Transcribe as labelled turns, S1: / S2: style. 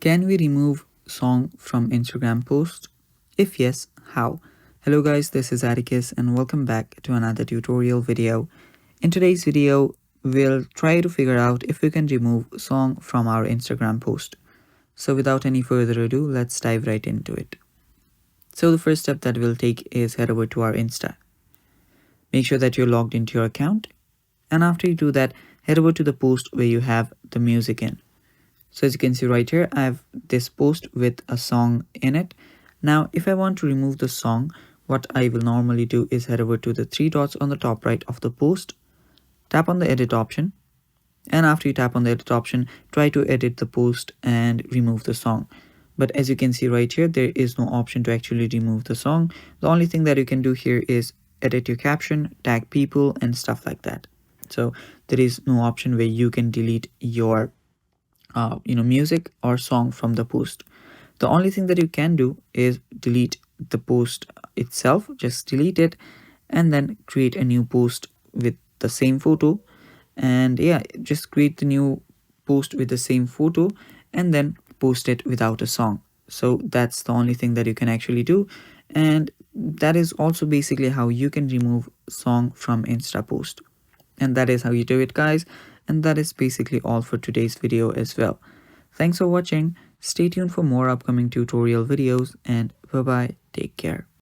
S1: Can we remove song from Instagram post? If yes, how? Hello guys, this is Atticus and welcome back to another tutorial video. In today's video, we'll try to figure out if we can remove song from our Instagram post. So without any further ado, let's dive right into it. So the first step that we'll take is head over to our Insta. Make sure that you're logged into your account, and after you do that, head over to the post where you have the music in. So as you can see right here, I have this post with a song in it. Now, if I want to remove the song, what I will normally do is head over to the three dots on the top right of the post, tap on the edit option, and after you tap on the edit option, try to edit the post and remove the song. But as you can see right here, there is no option to actually remove the song. The only thing that you can do here is edit your caption, tag people, and stuff like that. So there is no option where you can delete your music or song from the post. The only thing that you can do is delete the post itself. Just delete it and then create a new post with the same photo. And yeah, just create the new post with the same photo and then post it without a song. So that's the only thing that you can actually do, and that is also basically how you can remove song from Insta post. And that is how you do it, guys. And that is basically all for today's video as well. Thanks for watching. Stay tuned for more upcoming tutorial videos, and bye bye. Take care.